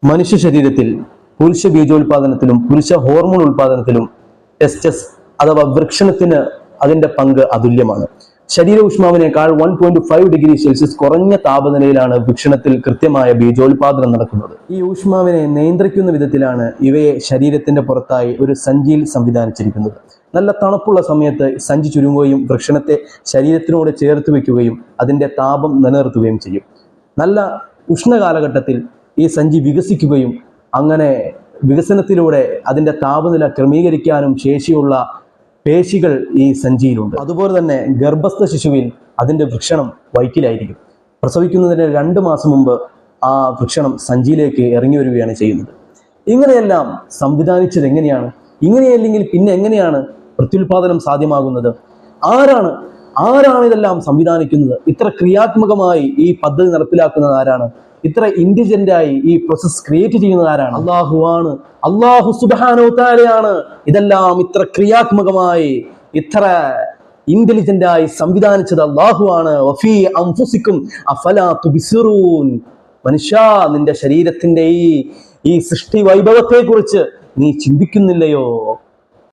മനുഷ്യ ശരീരത്തിൽ പുരുഷ ബീജോത്പാദനത്തിലും പുരുഷ ഹോർമോൺ ഉൽപാദനത്തിലും ടെസ്റ്റസ് അഥവാ വൃക്ഷണത്തിന് അതിന്റെ പങ്ക് അതുല്യമാണ്. ശരീര ഊഷ്മാവിനേക്കാൾ 1.5°C കുറഞ്ഞ താപനിലയിലാണ് വൃക്ഷണത്തിൽ കൃത്യമായ ബീജോത്പാദനം നടക്കുന്നത്. ഈ ഊഷ്മാവിനെ നിയന്ത്രിക്കുന്ന വിധത്തിലാണ് ഇവയെ ശരീരത്തിന്റെ പുറത്തായി ഒരു സഞ്ചിയിൽ സംവിധാനിച്ചിരിക്കുന്നത്. നല്ല തണുപ്പുള്ള സമയത്ത് സഞ്ചി ചുരുങ്ങുകയും വൃക്ഷണത്തെ ശരീരത്തിനോട് ചേർത്ത് വയ്ക്കുകയും അതിന്റെ താപം നിലനിർത്തുകയും ചെയ്യും. നല്ല ഉഷ്ണകാലഘട്ടത്തിൽ ഈ സഞ്ചി വികസിക്കുകയും അങ്ങനെ വികസനത്തിലൂടെ അതിന്റെ താപനില ക്രമീകരിക്കാനും ശേഷിയുള്ള പേശികൾ ഈ സഞ്ചിയിലുണ്ട്. അതുപോലെ തന്നെ ഗർഭസ്ഥ ശിശുവിൽ അതിന്റെ വൃഷണം വയറ്റിലായിരിക്കും. പ്രസവിക്കുന്നതിന് 2 മാസം മുമ്പ് ആ വൃഷണം സഞ്ചിയിലേക്ക് ഇറങ്ങി വരികയാണ് ചെയ്യുന്നത്. ഇങ്ങനെയെല്ലാം സംവിധാനിച്ചത് എങ്ങനെയാണ്? ഇങ്ങനെയല്ലെങ്കിൽ പിന്നെ എങ്ങനെയാണ് പ്രത്യുൽപാദനം സാധ്യമാകുന്നത്? ആരാണ് ഇതെല്ലാം സംവിധാനിക്കുന്നത്? ഇത്ര ക്രിയാത്മകമായി ഈ പദ്ധതി നടപ്പിലാക്കുന്നത് ആരാണ്? ഇത്ര ഇന്റലിജന്റായി ഈ പ്രോസസ് ക്രിയേറ്റ് ചെയ്യുന്നത് ആരാണ്? അള്ളാഹുവാണ്. അള്ളാഹു സുബ്ഹാനഹു വ തആലയാണ് ഇതെല്ലാം ഇത്ര ക്രിയാത്മകമായി ഇത്ര ഇന്റലിജന്റായി സംവിധാനിച്ചത് അള്ളാഹുവാണ്. വഫീ അൻഫുസികും അഫലാ തുബ്സിറൂൻ. മനുഷ്യ, നിന്റെ ശരീരത്തിന്റെ ഈ സൃഷ്ടി വൈഭവത്തെ കുറിച്ച് നീ ചിന്തിക്കുന്നില്ലയോ?